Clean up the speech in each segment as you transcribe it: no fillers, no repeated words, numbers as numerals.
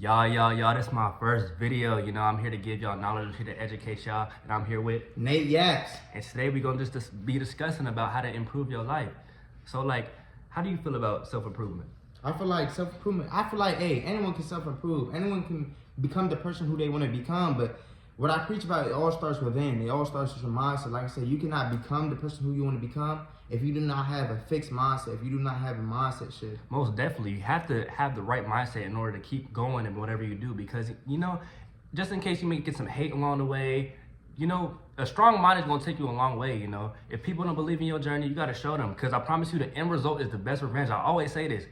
Y'all, this is my first video. I'm here to give y'all knowledge, I'm here to educate y'all, and I'm here with Nate Yaps. And today we're gonna just be discussing about how to improve your life. So how do you feel about self-improvement? I feel like self-improvement, anyone can self-improve. Anyone can become the person who they want to become, but what I preach about, it all starts within. It all starts with your mindset. Like I said, you cannot become the person who you want to become if you do not have a fixed mindset, if you do not have a mindset shift. Most definitely, you have to have the right mindset in order to keep going in whatever you do, because, just in case you may get some hate along the way, a strong mind is going to take you a long way, If people don't believe in your journey, you got to show them, because I promise you the end result is the best revenge. I always say this.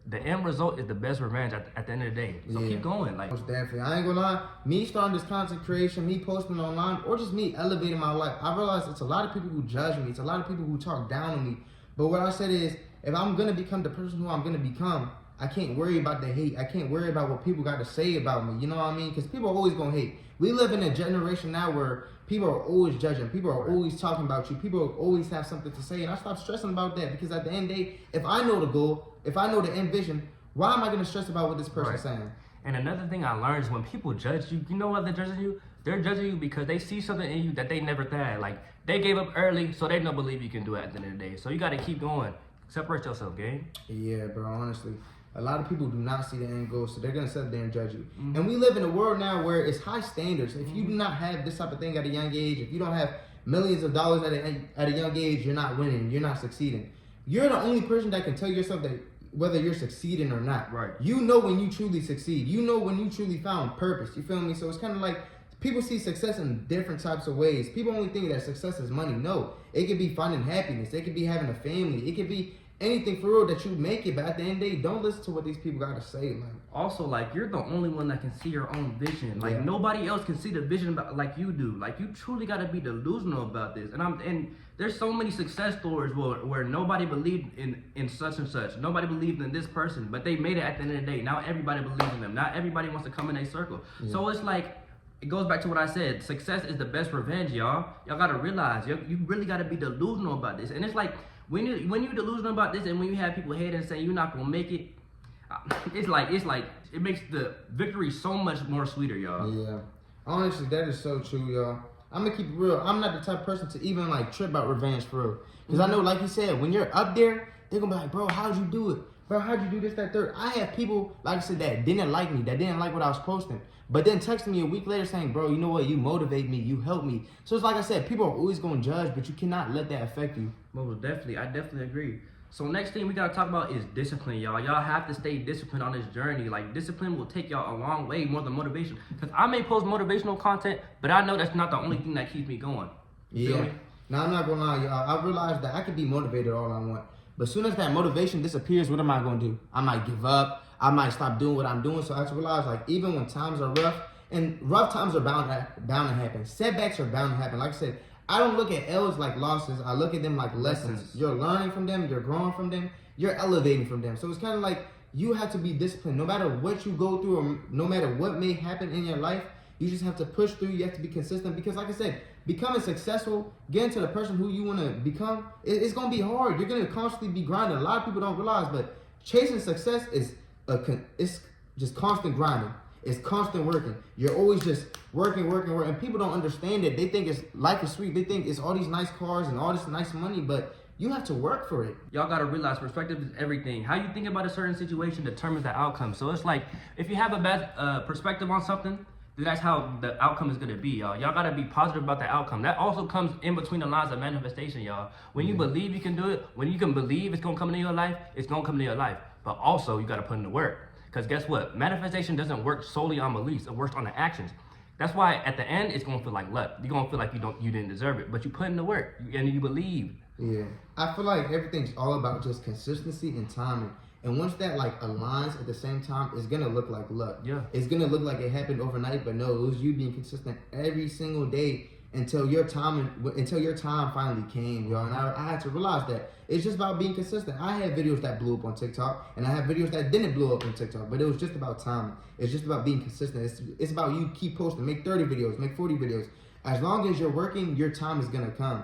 The end result is the best revenge at the end of the day. So keep going. Most definitely. I ain't gonna lie, me starting this content creation, me posting online, or just me elevating my life, I realize it's a lot of people who judge me. It's a lot of people who talk down on me. But what I said is, if I'm gonna become the person who I'm gonna become, I can't worry about the hate. I can't worry about what people got to say about me. You know what I mean? Because people are always gonna hate. We live in a generation now where people are always judging. People are always talking about you. People always have something to say. And I stopped stressing about that, because at the end of the day, if I know the goal, if I know the end vision, why am I going to stress about what this person's saying? And another thing I learned is when people judge you, you know what they're judging you? They're judging you because they see something in you that they never had. Like, they gave up early, so they don't believe you can do it at the end of the day. So you got to keep going. Separate yourself, gang. Yeah, bro, honestly. A lot of people do not see the end goal, so they're going to sit there and judge you. Mm-hmm. And we live in a world now where it's high standards. If you do not have this type of thing at a young age, if you don't have millions of dollars at a young age, you're not winning, you're not succeeding. You're the only person that can tell yourself that whether you're succeeding or not. Right. You know when you truly succeed. You know when you truly found purpose. You feel me? So it's kind of like people see success in different types of ways. People only think that success is money. No. It could be finding happiness. It could be having a family. It could be anything for real that you make it. But at the end of the day, don't listen to what these people got to say. Also, you're the only one that can see your own vision. Nobody else can see the vision like you do. You truly got to be delusional about this. And there's so many success stories where nobody believed in such and such. Nobody believed in this person, but they made it at the end of the day. Now everybody believes in them. Now everybody wants to come in a circle. Yeah. So it's it goes back to what I said. Success is the best revenge, y'all. Y'all got to realize, you really got to be delusional about this. And it's when you're delusional about this, and when you have people hate and say you're not going to make it, it makes the victory so much more sweeter, y'all. Yeah. Honestly, that is so true, y'all. I'm gonna keep it real. I'm not the type of person to even trip about revenge for real. Because I know, like you said, when you're up there, they're gonna be like, bro, how'd you do it? Bro, how'd you do this, that, third? I have people, like I said, that didn't like me, that didn't like what I was posting, but then texting me a week later saying, bro, you know what? You motivate me, you help me. So it's like I said, people are always gonna judge, but you cannot let that affect you. Well, definitely, I definitely agree. So next thing we gotta talk about is discipline, y'all. Y'all have to stay disciplined on this journey. Discipline will take y'all a long way more than motivation. Because I may post motivational content, but I know that's not the only thing that keeps me going. Yeah. Now, I'm not gonna lie, y'all. I realized that I can be motivated all I want. But as soon as that motivation disappears, what am I gonna do? I might give up. I might stop doing what I'm doing. So I just realized, even when times are rough, and rough times are bound to happen. Setbacks are bound to happen. Like I said, I don't look at L's like losses. I look at them like lessons. You're learning from them. You're growing from them. You're elevating from them. So it's kind of like you have to be disciplined. No matter what you go through, or no matter what may happen in your life, you just have to push through. You have to be consistent. Because like I said, becoming successful, getting to the person who you want to become, it's going to be hard. You're going to constantly be grinding. A lot of people don't realize, but chasing success is it's just constant grinding. It's constant working. You're always just working. And people don't understand it. They think life is sweet. They think it's all these nice cars and all this nice money, but you have to work for it. Y'all gotta realize perspective is everything. How you think about a certain situation determines the outcome. So it's if you have a bad perspective on something, then that's how the outcome is gonna be, y'all. Y'all gotta be positive about the outcome. That also comes in between the lines of manifestation, y'all. When you believe you can do it, when you can believe it's gonna come into your life, it's gonna come into your life. But also you gotta put in the work. Because guess what? Manifestation doesn't work solely on beliefs. It works on the actions. That's why at the end, it's going to feel like luck. You're going to feel like you didn't deserve it. But you put in the work and you believe. Yeah. I feel like everything's all about just consistency and timing. And once that aligns at the same time, it's going to look like luck. Yeah. It's going to look like it happened overnight. But no, it was you being consistent every single day until your time finally came, y'all. And I had to realize that it's just about being consistent. I had videos that blew up on TikTok, and I had videos that didn't blow up on TikTok, but it was just about timing. It's just about being consistent. It's about you keep posting, make 30 videos, make 40 videos. As long as you're working, your time is gonna come.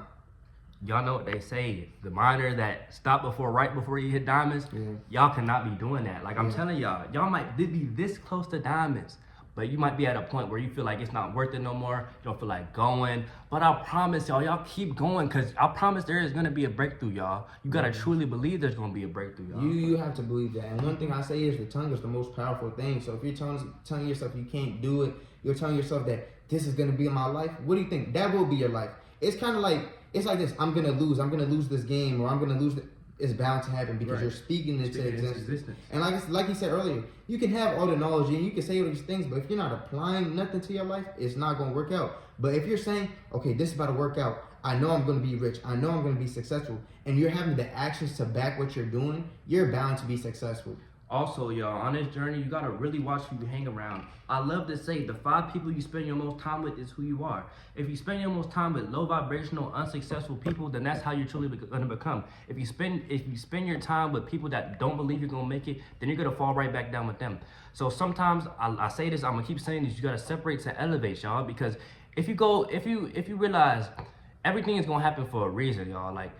y'all know what they say. The miner that stopped right before you hit diamonds, Yeah. y'all cannot be doing that. Like I'm Yeah. telling y'all might be this close to diamonds, but you might be at a point where you feel like it's not worth it no more. You don't feel like going. But I promise y'all keep going, because I promise there is gonna be a breakthrough, y'all. You gotta truly believe there's gonna be a breakthrough, y'all. You have to believe that. And one thing I say is the tongue is the most powerful thing. So if you're telling yourself you can't do it, you're telling yourself that this is gonna be my life. What do you think? That will be your life. It's kind of like, it's like this. I'm gonna lose this game, or I'm gonna lose. It's bound to happen because Right. you're speaking into existence. existence. And like you said earlier, you can have all the knowledge and you can say all these things, but if you're not applying nothing to your life, it's not gonna work out. But if you're saying, okay, this is about to work out. I know I'm gonna be rich. I know I'm gonna be successful, and you're having the actions to back what you're doing, you're bound to be successful. Also, y'all, on this journey, you gotta really watch who you hang around. I love to say the 5 people you spend your most time with is who you are. If you spend your most time with low vibrational, unsuccessful people, then that's how you're truly gonna become. If you spend your time with people that don't believe you're gonna make it, then you're gonna fall right back down with them. So sometimes I say this, I'm gonna keep saying this, you gotta separate to elevate, y'all, because if you realize everything is gonna happen for a reason, y'all. Like,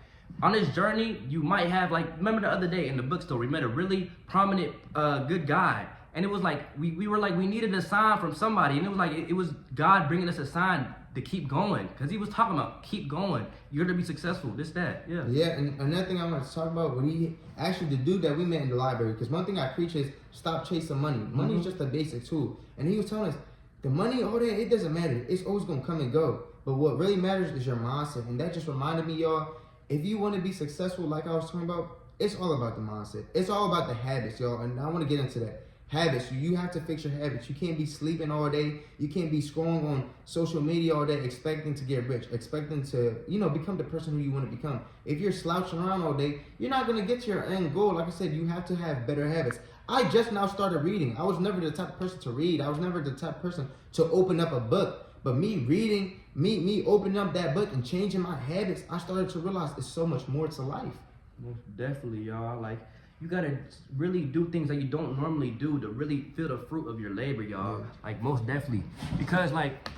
on this journey, you might have, like, remember the other day in the bookstore, we met a really prominent, good guy. And it was like, we were like, we needed a sign from somebody. And it was like, it was God bringing us a sign to keep going. Because he was talking about, keep going. You're going to be successful, this, that, yeah. Yeah, and another thing I want to talk about, when he actually, the dude that we met in the library, because one thing I preach is stop chasing money. Money is just a basic tool. And he was telling us, the money, all that, it doesn't matter. It's always going to come and go. But what really matters is your mindset. And that just reminded me, y'all, if you want to be successful, like I was talking about, it's all about the mindset. It's all about the habits, y'all. And I want to get into that. Habits. You have to fix your habits. You can't be sleeping all day. You can't be scrolling on social media all day expecting to get rich, expecting to, become the person who you want to become. If you're slouching around all day, you're not going to get to your end goal. Like I said, you have to have better habits. I just now started reading. I was never the type of person to read. I was never the type of person to open up a book. But me reading, me opening up that book and changing my habits, I started to realize there's so much more to life. Most definitely, y'all. Like, you gotta really do things that you don't normally do to really feel the fruit of your labor, y'all. Yeah. Like, most definitely. Because, like,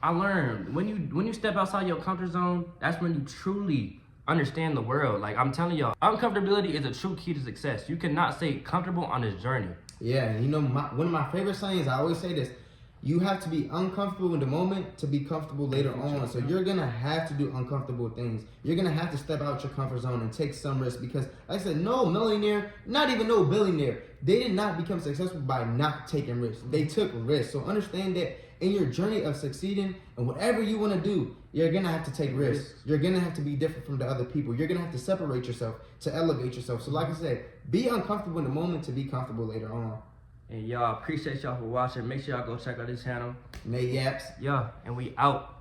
I learned when you step outside your comfort zone, that's when you truly understand the world. Like, I'm telling y'all, uncomfortability is a true key to success. You cannot stay comfortable on this journey. Yeah, and one of my favorite sayings, I always say this, you have to be uncomfortable in the moment to be comfortable later on. So you're going to have to do uncomfortable things. You're going to have to step out your comfort zone and take some risks, because, like I said, no millionaire, not even no billionaire, they did not become successful by not taking risks. They took risks. So understand that in your journey of succeeding and whatever you want to do, you're going to have to take risks. You're going to have to be different from the other people. You're going to have to separate yourself to elevate yourself. So like I said, be uncomfortable in the moment to be comfortable later on. And y'all, appreciate y'all for watching. Make sure y'all go check out this channel. Nate Yaps. Yeah, and we out.